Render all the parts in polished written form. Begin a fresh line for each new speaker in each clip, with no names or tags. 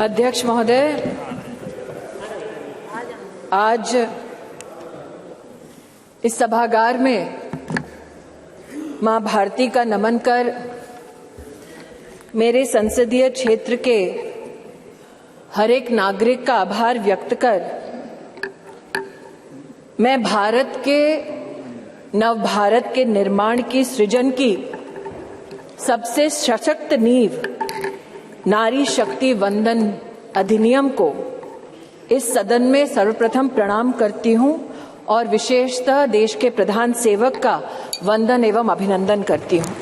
अध्यक्ष महोदय, आज इस सभागार में मां भारती का नमन कर मेरे संसदीय क्षेत्र के हर एक नागरिक का आभार व्यक्त कर मैं भारत के नव भारत के निर्माण की सृजन की सबसे सशक्त नींव नारी शक्ति वंदन अधिनियम को इस सदन में सर्वप्रथम प्रणाम करती हूं और विशेषतः देश के प्रधान सेवक का वंदन एवं अभिनंदन करती हूं।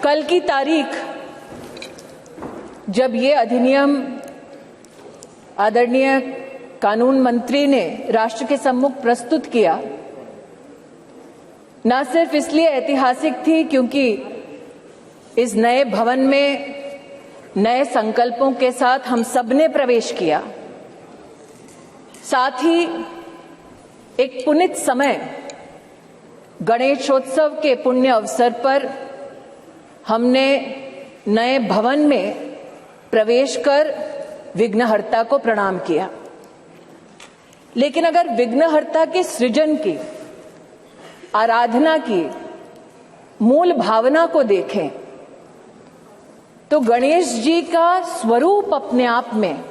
कल की तारीख जब ये अधिनियम आदरणीय कानून मंत्री ने राष्ट्र के सम्मुख प्रस्तुत किया, न सिर्फ इसलिए ऐतिहासिक थी क्योंकि इस नए भवन में नए संकल्पों के साथ हम सबने प्रवेश किया, साथ ही एक पुनीत समय गणेशोत्सव के पुण्य अवसर पर हमने नए भवन में प्रवेश कर विघ्नहर्ता को प्रणाम किया। लेकिन अगर विघ्नहर्ता के सृजन की, आराधना की मूल भावना को देखें तो गणेश जी का स्वरूप अपने आप में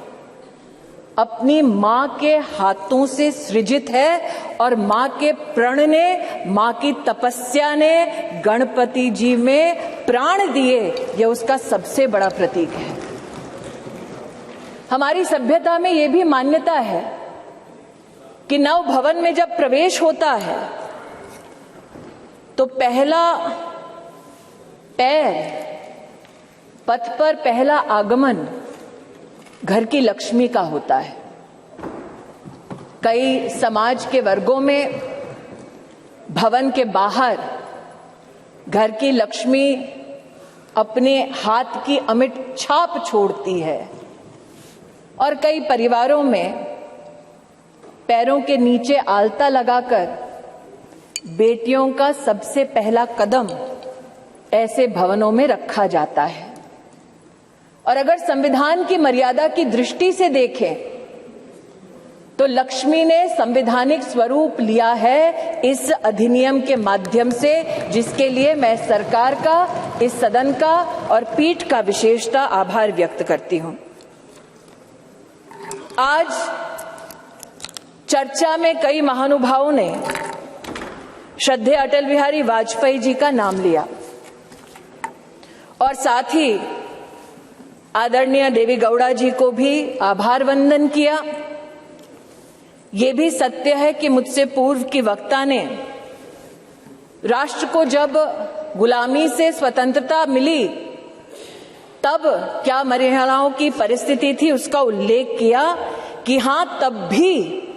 अपनी मां के हाथों से सृजित है और मां के प्रण ने, मां की तपस्या ने गणपति जी में प्राण दिए, यह उसका सबसे बड़ा प्रतीक है। हमारी सभ्यता में यह भी मान्यता है कि नव भवन में जब प्रवेश होता है तो पहला पैर, पथ पर पहला आगमन घर की लक्ष्मी का होता है। कई समाज के वर्गों में भवन के बाहर घर की लक्ष्मी अपने हाथ की अमिट छाप छोड़ती है और कई परिवारों में पैरों के नीचे आलता लगाकर बेटियों का सबसे पहला कदम ऐसे भवनों में रखा जाता है। और अगर संविधान की मर्यादा की दृष्टि से देखें तो लक्ष्मी ने संवैधानिक स्वरूप लिया है इस अधिनियम के माध्यम से, जिसके लिए मैं सरकार का, इस सदन का और पीठ का विशेषतः आभार व्यक्त करती हूं। आज चर्चा में कई महानुभावों ने श्रद्धेय अटल बिहारी वाजपेयी जी का नाम लिया और साथ ही आदरणीय देवी गौड़ा जी को भी आभार वंदन किया। ये भी सत्य है कि मुझसे पूर्व की वक्ता ने राष्ट्र को जब गुलामी से स्वतंत्रता मिली तब क्या महिलाओं की परिस्थिति थी उसका उल्लेख किया कि हां, तब भी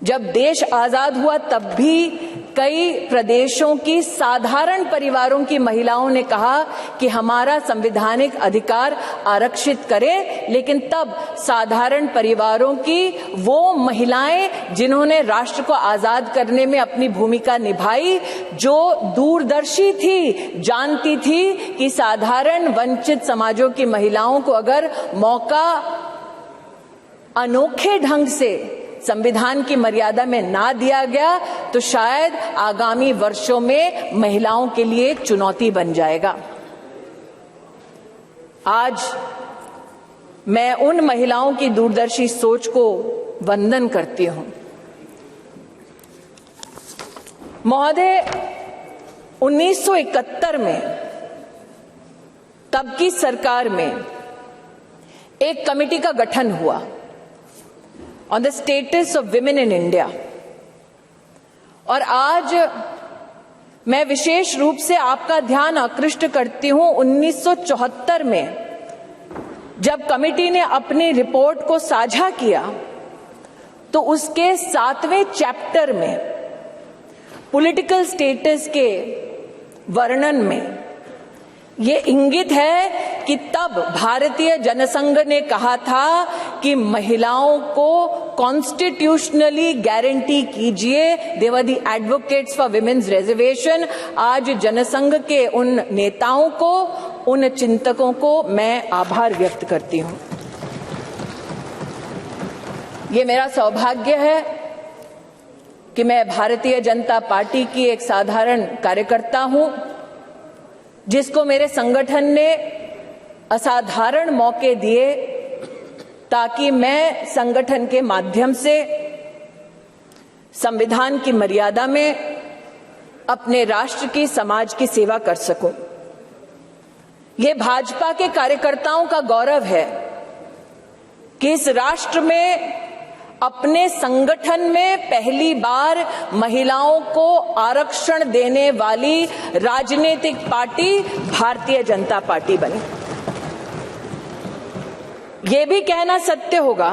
जब देश आजाद हुआ तब भी कई प्रदेशों की साधारण परिवारों की महिलाओं ने कहा कि हमारा संवैधानिक अधिकार आरक्षित करें, लेकिन तब साधारण परिवारों की वो महिलाएं जिन्होंने राष्ट्र को आजाद करने में अपनी भूमिका निभाई, जो दूरदर्शी थी, जानती थी कि साधारण वंचित समाजों की महिलाओं को अगर मौका अनोखे ढंग से संविधान की मर्यादा में ना दिया गया तो शायद आगामी वर्षों में महिलाओं के लिए एक चुनौती बन जाएगा। आज मैं उन महिलाओं की दूरदर्शी सोच को वंदन करती हूं। महोदय, 1971 में तब की सरकार में एक कमेटी का गठन हुआ on the status of women in India, और आज मैं विशेष रूप से आपका ध्यान आकृष्ट करती हूं 1974 में जब कमेटी ने अपनी रिपोर्ट को साझा किया तो उसके 7वें चैप्टर में पॉलिटिकल स्टेटस के वर्णन में ये इंगित है कि तब भारतीय जनसंघ ने कहा था कि महिलाओं को कॉन्स्टिट्यूशनली गारंटी कीजिए। They were the advocates for women's reservation. आज जनसंघ के उन नेताओं को, उन चिंतकों को मैं आभार व्यक्त करती हूं। ये मेरा सौभाग्य है कि मैं भारतीय जनता पार्टी की एक साधारण कार्यकर्ता हूं, जिसको मेरे संगठन ने असाधारण मौके दिए ताकि मैं संगठन के माध्यम से संविधान की मर्यादा में अपने राष्ट्र की, समाज की सेवा कर सकूं। ये भाजपा के कार्यकर्ताओं का गौरव है कि इस राष्ट्र में अपने संगठन में पहली बार महिलाओं को आरक्षण देने वाली राजनीतिक पार्टी भारतीय जनता पार्टी बनी। ये भी कहना सत्य होगा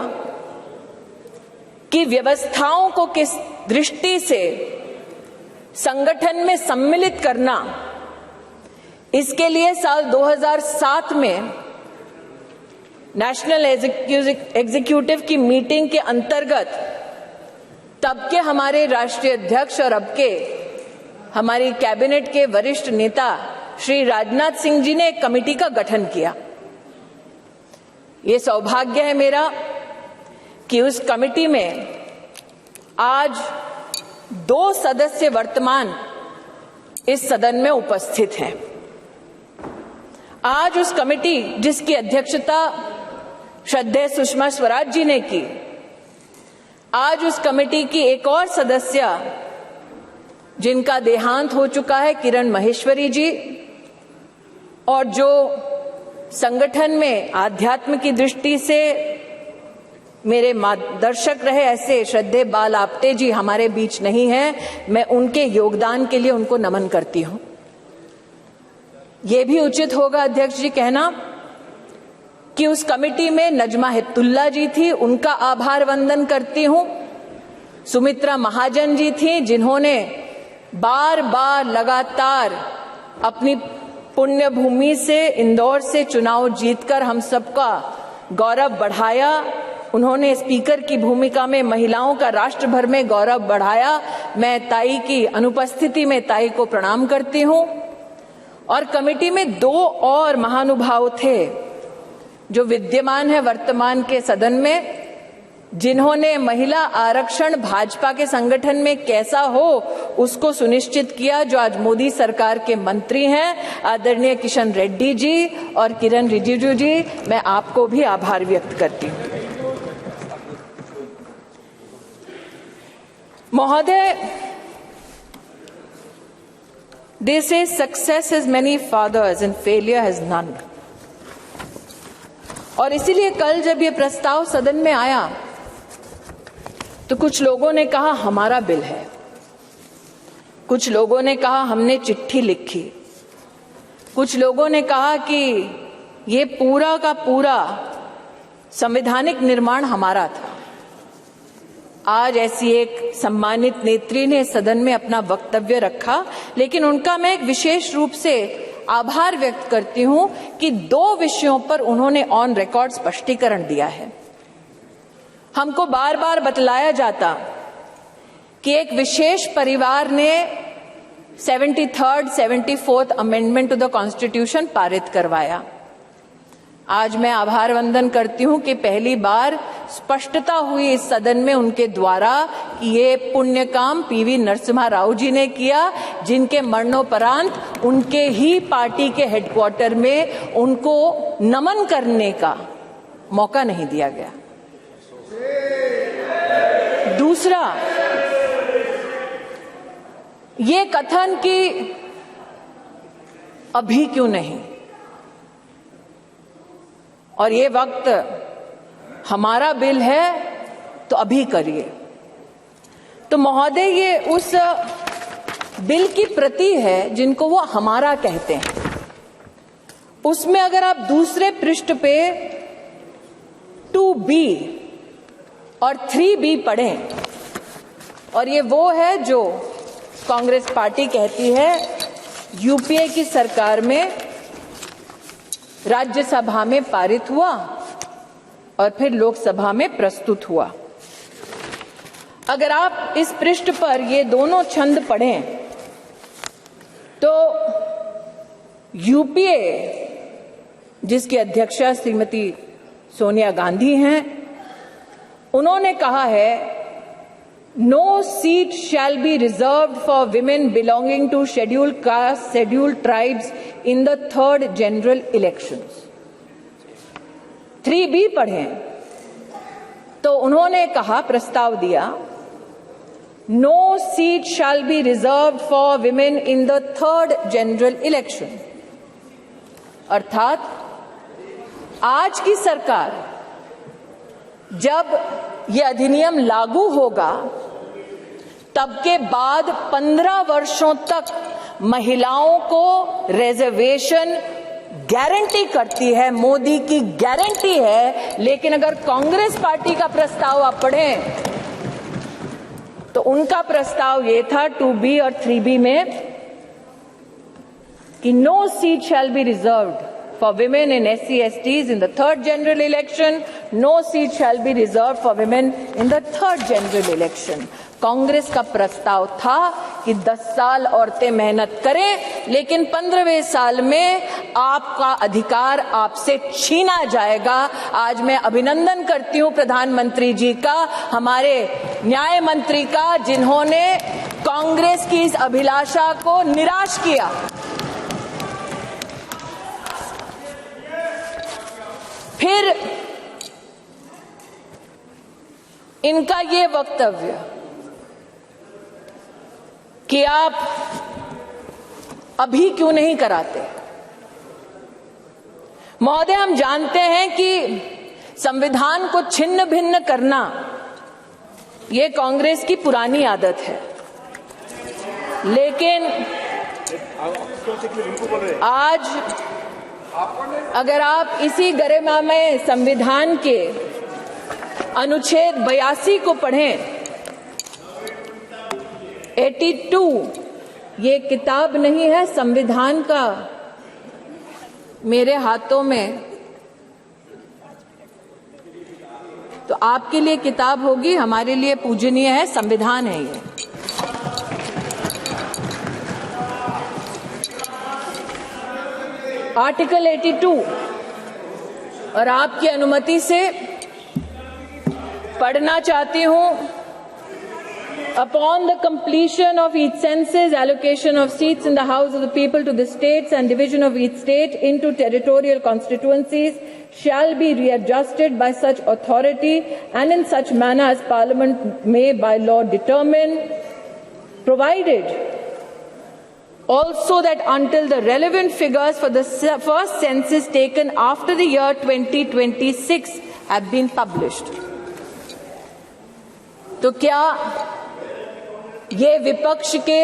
कि व्यवस्थाओं को किस दृष्टि से संगठन में सम्मिलित करना, इसके लिए साल 2007 में नेशनल एग्जीक्यूटिव की मीटिंग के अंतर्गत तब के हमारे राष्ट्रीय अध्यक्ष और अब के हमारी कैबिनेट के वरिष्ठ नेता श्री राजनाथ सिंह जी ने एक कमेटी का गठन किया। ये सौभाग्य है मेरा कि उस कमेटी में आज 2 सदस्य वर्तमान इस सदन में उपस्थित हैं। आज उस कमेटी जिसकी अध्यक्षता श्रद्धेय सुषमा स्वराज जी ने की, आज उस कमेटी की एक और सदस्य जिनका देहांत हो चुका है, किरण महेश्वरी जी, और जो संगठन में आध्यात्म की दृष्टि से मेरे मार्गदर्शक रहे, ऐसे श्रद्धेय बाल आपटे जी हमारे बीच नहीं हैं। मैं उनके योगदान के लिए उनको नमन करती हूं। ये भी उचित होगा अध्यक्ष जी कहना कि उस कमेटी में नजमा हिप्तुल्ला जी थी, उनका आभार वंदन करती हूं। सुमित्रा महाजन जी थी, जिन्होंने बार बार लगातार अपनी पुण्य भूमि से, इंदौर से चुनाव जीतकर हम सबका गौरव बढ़ाया। उन्होंने स्पीकर की भूमिका में महिलाओं का राष्ट्र भर में गौरव बढ़ाया। मैं ताई की अनुपस्थिति में ताई को प्रणाम करती हूं। और कमेटी में 2 और महानुभाव थे जो विद्यमान है वर्तमान के सदन में, जिन्होंने महिला आरक्षण भाजपा के संगठन में कैसा हो उसको सुनिश्चित किया, जो आज मोदी सरकार के मंत्री हैं, आदरणीय किशन रेड्डी जी और किरण रिजिजू जी। मैं आपको भी आभार व्यक्त करती हूं। महोदय, they say success has many fathers and failure has none। और इसीलिए कल जब ये प्रस्ताव सदन में आया तो कुछ लोगों ने कहा हमारा बिल है, कुछ लोगों ने कहा हमने चिट्ठी लिखी, कुछ लोगों ने कहा कि ये पूरा का पूरा संवैधानिक निर्माण हमारा था। आज ऐसी एक सम्मानित नेत्री ने सदन में अपना वक्तव्य रखा, लेकिन उनका मैं एक विशेष रूप से आभार व्यक्त करती हूं कि 2 विषयों पर उन्होंने ऑन रिकॉर्ड स्पष्टीकरण दिया है। हमको बार बार बतलाया जाता कि एक विशेष परिवार ने 73rd 74th amendment to the constitution पारित करवाया। आज मैं आभार वंदन करती हूं कि पहली बार स्पष्टता हुई इस सदन में उनके द्वारा कि ये पुण्य काम पीवी नरसिम्हा राव जी ने किया, जिनके मरणोपरांत उनके ही पार्टी के हेडक्वार्टर में उनको नमन करने का मौका नहीं दिया गया। दूसरा, ये कथन कि अभी क्यों नहीं और ये वक्त हमारा बिल है तो अभी करिए। तो महोदय, ये उस बिल की प्रति है जिनको वो हमारा कहते हैं। उसमें अगर आप दूसरे पृष्ठ पे 2B और 3B पढ़ें, और ये वो है जो कांग्रेस पार्टी कहती है यूपीए की सरकार में राज्यसभा में पारित हुआ और फिर लोकसभा में प्रस्तुत हुआ। अगर आप इस पृष्ठ पर ये दोनों छंद पढ़ें तो यूपीए, जिसकी अध्यक्षा श्रीमती सोनिया गांधी हैं, उन्होंने कहा है, no seat shall be reserved for women belonging to scheduled caste, scheduled tribes in the third general elections. 3B पढ़ें तो उन्होंने कहा, प्रस्ताव दिया, no seat shall be reserved for women in the third general election. अर्थात आज की सरकार जब यह अधिनियम लागू होगा तब के बाद 15 वर्षों तक महिलाओं को रिजर्वेशन गारंटी करती है, मोदी की गारंटी है। लेकिन अगर कांग्रेस पार्टी का प्रस्ताव आप पढ़ें तो उनका प्रस्ताव ये था 2B और 3B में कि no seat shall be reserved for women and SC/STs in the third general election, no seat shall be reserved for women in the third general election. Congress का प्रस्ताव था कि 10 साल औरतें मेहनत करें, लेकिन 15वें साल में आपका अधिकार आपसे छीना जाएगा। आज मैं अभिनंदन करती हूं प्रधानमंत्री जी का, हमारे न्याय मंत्री का, जिन्होंने कांग्रेस की इस अभिलाषा को निराश किया। फिर इनका ये वक्तव्य कि आप अभी क्यों नहीं कराते। महोदय, हम जानते हैं कि संविधान को छिन्न भिन्न करना ये कांग्रेस की पुरानी आदत है, लेकिन आज अगर आप इसी गरिमामय संविधान के अनुच्छेद 82 को पढ़ें, 82, ये किताब नहीं है, संविधान का मेरे हाथों में, तो आपके लिए किताब होगी, हमारे लिए पूजनीय है, संविधान है ये। आर्टिकल 82, और आपकी अनुमति से पढ़ना चाहती हूं। Upon the completion of each census, allocation of seats in the House of the People to the states and division of each state into territorial constituencies shall be readjusted by such authority and in such manner as Parliament may by law determine, provided also that until the relevant figures for the first census taken after the year 2026 have been published. तो क्या ये विपक्ष के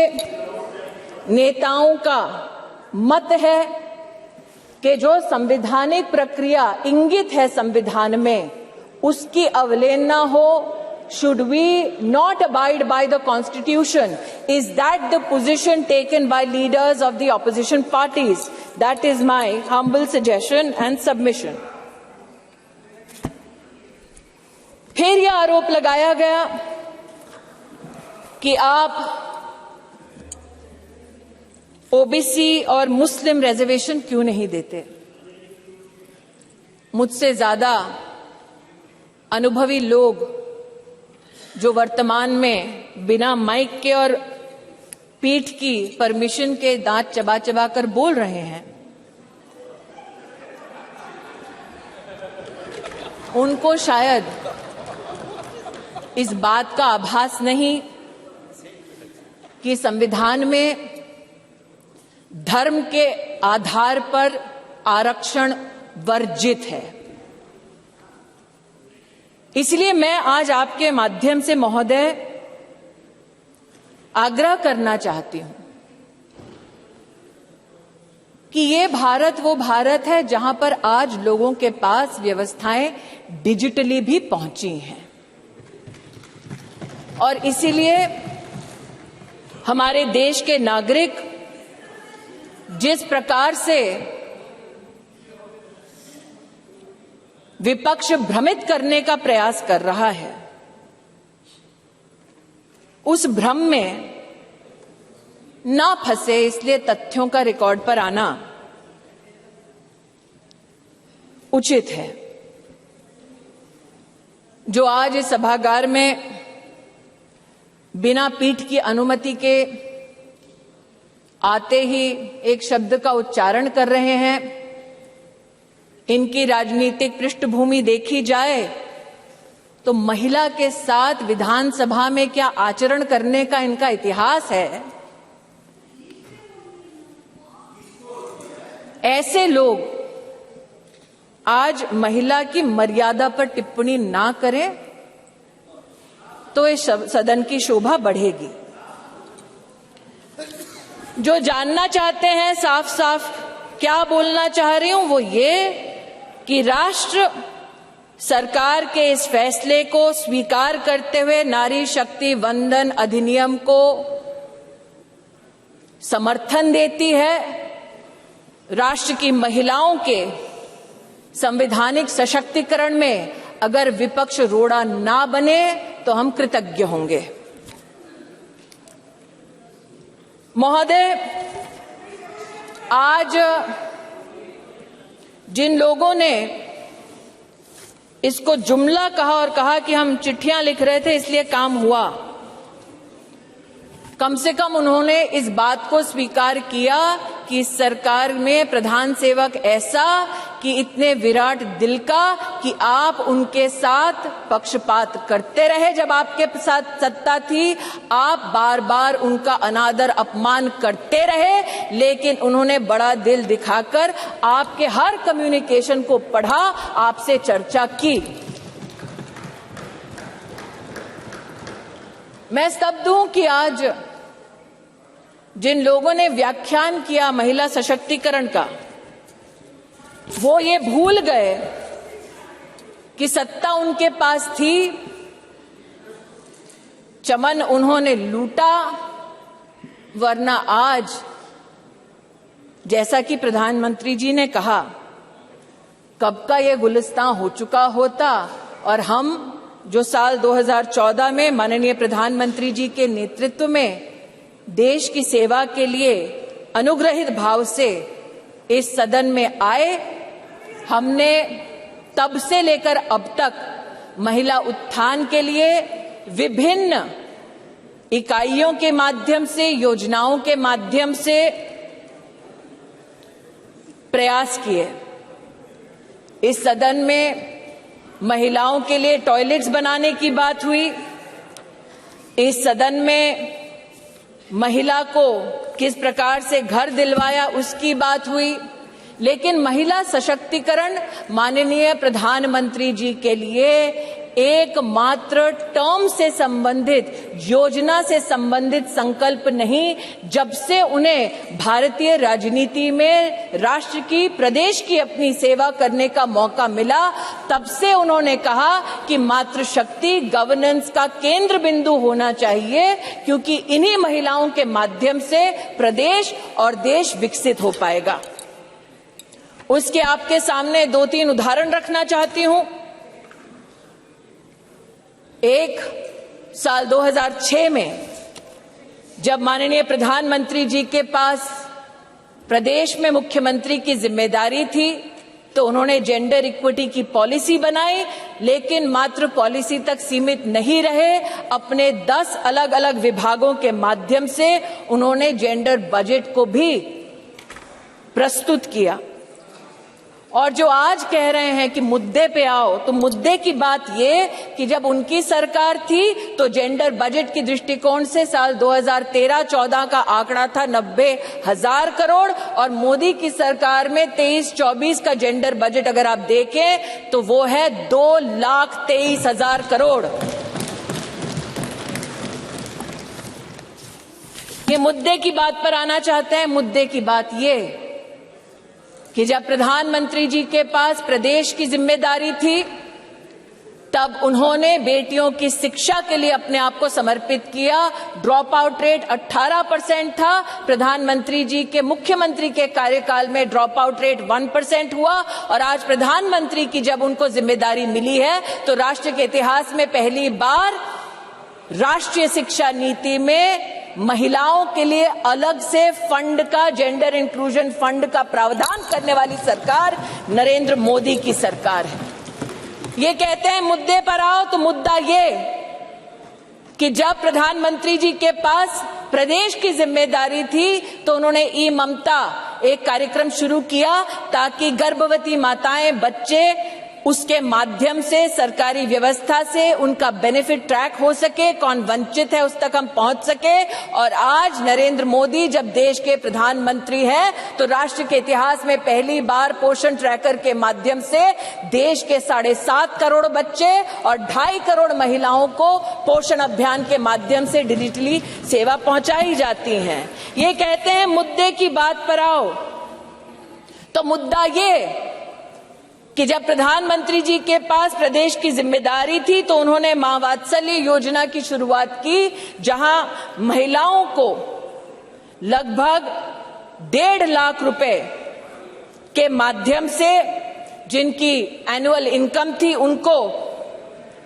नेताओं का मत है कि जो संवैधानिक प्रक्रिया इंगित है संविधान में, उसकी अवहेलना हो? Should we not abide by the Constitution? Is that the position taken by leaders of the opposition parties? That is my humble suggestion and submission. फिर यह आरोप लगाया गया कि आप ओबीसी और मुस्लिम रिजर्वेशन क्यों नहीं देते। मुझसे ज्यादा अनुभवी लोग जो वर्तमान में बिना माइक के और पीठ की परमिशन के दांत चबा चबा कर बोल रहे हैं, उनको शायद इस बात का आभास नहीं कि संविधान में धर्म के आधार पर आरक्षण वर्जित है। इसलिए मैं आज आपके माध्यम से महोदय आग्रह करना चाहती हूं कि ये भारत वो भारत है जहां पर आज लोगों के पास व्यवस्थाएं डिजिटली भी पहुंची हैं, और इसीलिए हमारे देश के नागरिक जिस प्रकार से विपक्ष भ्रमित करने का प्रयास कर रहा है, उस भ्रम में ना फंसे, इसलिए तथ्यों का रिकॉर्ड पर आना उचित है। जो आज इस सभागार में बिना पीठ की अनुमति के आते ही एक शब्द का उच्चारण कर रहे हैं, इनकी राजनीतिक पृष्ठभूमि देखी जाए तो महिला के साथ विधानसभा में क्या आचरण करने का इनका इतिहास है। ऐसे लोग आज महिला की मर्यादा पर टिप्पणी ना करें तो इस सदन की शोभा बढ़ेगी। जो जानना चाहते हैं साफ साफ क्या बोलना चाह रही हूं, वो ये कि राष्ट्र सरकार के इस फैसले को स्वीकार करते हुए नारी शक्ति वंदन अधिनियम को समर्थन देती है। राष्ट्र की महिलाओं के संवैधानिक सशक्तिकरण में अगर विपक्ष रोड़ा ना बने तो हम कृतज्ञ होंगे। महोदय, आज जिन लोगों ने इसको जुमला कहा और कहा कि हम चिट्ठियां लिख रहे थे इसलिए काम हुआ, कम से कम उन्होंने इस बात को स्वीकार किया कि सरकार में प्रधान सेवक ऐसा कि इतने विराट दिल का कि आप उनके साथ पक्षपात करते रहे। जब आपके साथ सत्ता थी आप बार बार उनका अनादर अपमान करते रहे, लेकिन उन्होंने बड़ा दिल दिखाकर आपके हर कम्युनिकेशन को पढ़ा, आपसे चर्चा की। मैं स्तब्ध हूं कि आज जिन लोगों ने व्याख्यान किया महिला सशक्तिकरण का, वो ये भूल गए कि सत्ता उनके पास थी, चमन उन्होंने लूटा, वरना आज जैसा कि प्रधानमंत्री जी ने कहा कब का ये गुलिस्तान हो चुका होता और हम जो साल 2014 में माननीय प्रधानमंत्री जी के नेतृत्व में देश की सेवा के लिए अनुग्रहित भाव से इस सदन में आए, हमने तब से लेकर अब तक महिला उत्थान के लिए विभिन्न इकाइयों के माध्यम से, योजनाओं के माध्यम से प्रयास किए। इस सदन में महिलाओं के लिए टॉयलेट्स बनाने की बात हुई, इस सदन में महिला को किस प्रकार से घर दिलवाया उसकी बात हुई, लेकिन महिला सशक्तिकरण माननीय प्रधानमंत्री जी के लिए एकमात्र टर्म से संबंधित, योजना से संबंधित संकल्प नहीं। जब से उन्हें भारतीय राजनीति में राष्ट्र की, प्रदेश की अपनी सेवा करने का मौका मिला, तब से उन्होंने कहा कि मातृशक्ति गवर्नेंस का केंद्र बिंदु होना चाहिए, क्योंकि इन्हीं महिलाओं के माध्यम से प्रदेश और देश विकसित हो पाएगा। उसके आपके सामने 2-3 उदाहरण रखना चाहती हूं। एक, साल 2006 में जब माननीय प्रधानमंत्री जी के पास प्रदेश में मुख्यमंत्री की जिम्मेदारी थी तो उन्होंने जेंडर इक्विटी की पॉलिसी बनाई, लेकिन मात्र पॉलिसी तक सीमित नहीं रहे, अपने 10 अलग अलग विभागों के माध्यम से उन्होंने जेंडर बजट को भी प्रस्तुत किया। और जो आज कह रहे हैं कि मुद्दे पे आओ, तो मुद्दे की बात ये कि जब उनकी सरकार थी तो जेंडर बजट की दृष्टिकोण से साल 2013-14 का आंकड़ा था 90,000 करोड़ और मोदी की सरकार में 23-24 का जेंडर बजट अगर आप देखें तो वो है 2,23,000 करोड़। ये मुद्दे की बात पर आना चाहते हैं। मुद्दे की बात ये कि जब प्रधानमंत्री जी के पास प्रदेश की जिम्मेदारी थी तब उन्होंने बेटियों की शिक्षा के लिए अपने आप को समर्पित किया। ड्रॉप आउट रेट 18% था, प्रधानमंत्री जी के मुख्यमंत्री के कार्यकाल में ड्रॉप आउट रेट 1% हुआ और आज प्रधानमंत्री की जब उनको जिम्मेदारी मिली है तो राष्ट्र के इतिहास में पहली बार राष्ट्रीय शिक्षा नीति में महिलाओं के लिए अलग से फंड का, जेंडर इंक्लूजन फंड का प्रावधान करने वाली सरकार नरेंद्र मोदी की सरकार है। ये कहते हैं मुद्दे पर आओ, तो मुद्दा ये कि जब प्रधानमंत्री जी के पास प्रदेश की जिम्मेदारी थी तो उन्होंने ई ममता एक कार्यक्रम शुरू किया ताकि गर्भवती माताएं, बच्चे उसके माध्यम से सरकारी व्यवस्था से उनका बेनिफिट ट्रैक हो सके, कौन वंचित है उस तक हम पहुंच सके। और आज नरेंद्र मोदी जब देश के प्रधानमंत्री हैं तो राष्ट्र के इतिहास में पहली बार पोषण ट्रैकर के माध्यम से देश के 7.5 करोड़ बच्चे और 2.5 करोड़ महिलाओं को पोषण अभियान के माध्यम से डिजिटली सेवा पहुंचाई जाती है। ये कहते हैं मुद्दे की बात पर आओ, तो मुद्दा ये कि जब प्रधानमंत्री जी के पास प्रदेश की जिम्मेदारी थी तो उन्होंने मां वात्सल्य योजना की शुरुआत की, जहां महिलाओं को लगभग 1.5 लाख रुपए के माध्यम से, जिनकी एनुअल इनकम थी, उनको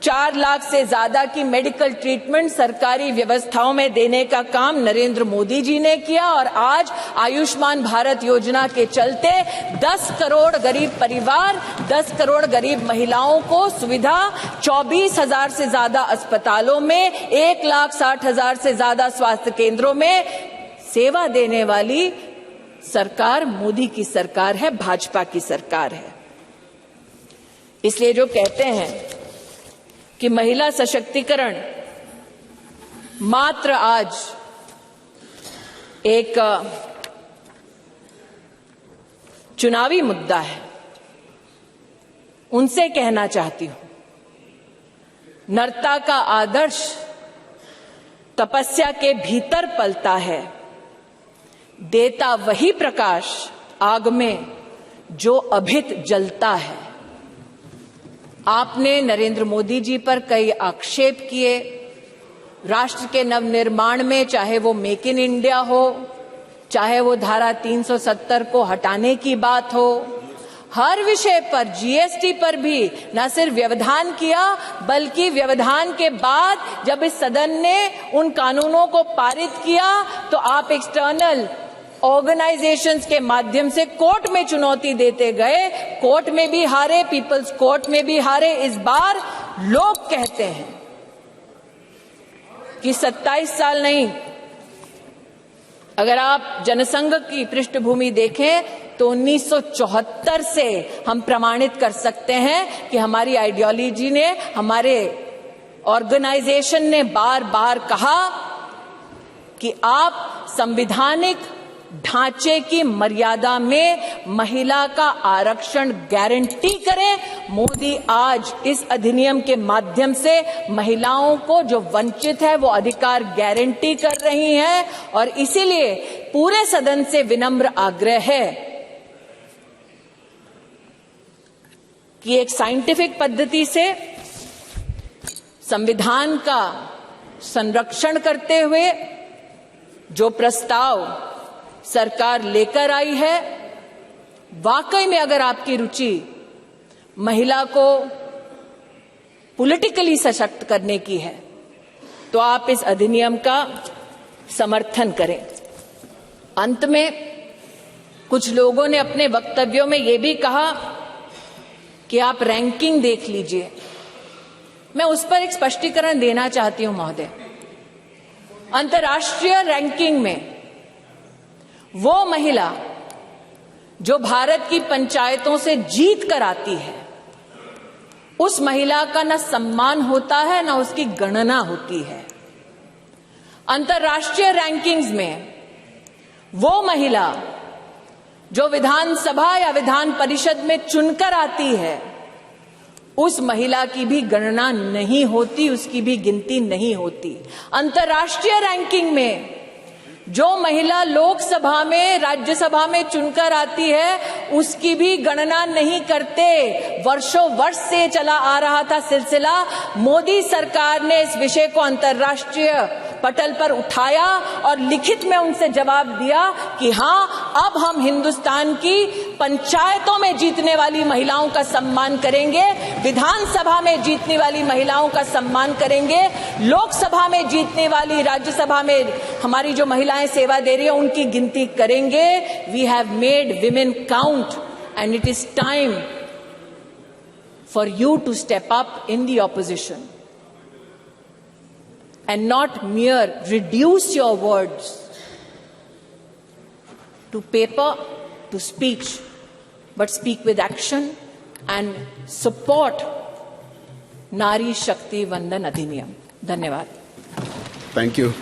4 लाख से ज्यादा की मेडिकल ट्रीटमेंट सरकारी व्यवस्थाओं में देने का काम नरेंद्र मोदी जी ने किया। और आज आयुष्मान भारत योजना के चलते 10 करोड़ गरीब परिवार, 10 करोड़ गरीब महिलाओं को सुविधा, 24,000 से ज्यादा अस्पतालों में, 1,60,000 से ज्यादा स्वास्थ्य केंद्रों में सेवा देने वाली सरकार मोदी की सरकार है, भाजपा की सरकार है। इसलिए जो कहते हैं कि महिला सशक्तिकरण मात्र आज एक चुनावी मुद्दा है, उनसे कहना चाहती हूं, नरता का आदर्श तपस्या के भीतर पलता है, देता वही प्रकाश आग में जो अभित जलता है। आपने नरेंद्र मोदी जी पर कई आक्षेप किए राष्ट्र के नवनिर्माण में, चाहे वो मेक इन इंडिया हो, चाहे वो धारा 370 को हटाने की बात हो, हर विषय पर, जीएसटी पर भी न सिर्फ व्यवधान किया बल्कि व्यवधान के बाद जब इस सदन ने उन कानूनों को पारित किया तो आप एक्सटर्नल ऑर्गेनाइजेशंस के माध्यम से कोर्ट में चुनौती देते गए, कोर्ट में भी हारे, पीपल्स कोर्ट में भी हारे। इस बार लोग कहते हैं कि 27 साल नहीं, अगर आप जनसंघ की पृष्ठभूमि देखें तो 1974 से हम प्रमाणित कर सकते हैं कि हमारी आइडियोलॉजी ने, हमारे ऑर्गेनाइजेशन ने बार बार कहा कि आप संवैधानिक ढांचे की मर्यादा में महिला का आरक्षण गारंटी करें। मोदी आज इस अधिनियम के माध्यम से महिलाओं को जो वंचित है वो अधिकार गारंटी कर रही हैं। और इसीलिए पूरे सदन से विनम्र आग्रह है कि एक साइंटिफिक पद्धति से संविधान का संरक्षण करते हुए जो प्रस्ताव सरकार लेकर आई है, वाकई में अगर आपकी रुचि महिला को पॉलिटिकली सशक्त करने की है तो आप इस अधिनियम का समर्थन करें। अंत में कुछ लोगों ने अपने वक्तव्यों में यह भी कहा कि आप रैंकिंग देख लीजिए। मैं उस पर एक स्पष्टीकरण देना चाहती हूं महोदय। अंतर्राष्ट्रीय रैंकिंग में वो महिला जो भारत की पंचायतों से जीत कर आती है, उस महिला का न सम्मान होता है न उसकी गणना होती है। अंतर्राष्ट्रीय रैंकिंग्स में वो महिला जो विधानसभा या विधान परिषद में चुनकर आती है, उस महिला की भी गणना नहीं होती, उसकी भी गिनती नहीं होती। अंतर्राष्ट्रीय रैंकिंग में जो महिला लोकसभा में, राज्यसभा में चुनकर आती है, उसकी भी गणना नहीं करते। वर्षों वर्ष से चला आ रहा था सिलसिला। मोदी सरकार ने इस विषय को अंतर्राष्ट्रीय पटल पर उठाया और लिखित में उनसे जवाब दिया कि हां, अब हम हिंदुस्तान की पंचायतों में जीतने वाली महिलाओं का सम्मान करेंगे, विधानसभा में जीतने वाली महिलाओं का सम्मान करेंगे, लोकसभा में जीतने वाली, राज्यसभा में हमारी जो महिलाएं सेवा दे रही है उनकी गिनती करेंगे। We have made women count and it is time for you to step up in the opposition and not mere reduce your words to paper, to speech, but speak with action and support Nari Shakti Vandan Adhiniyam. Dhanyawad.
Thank you.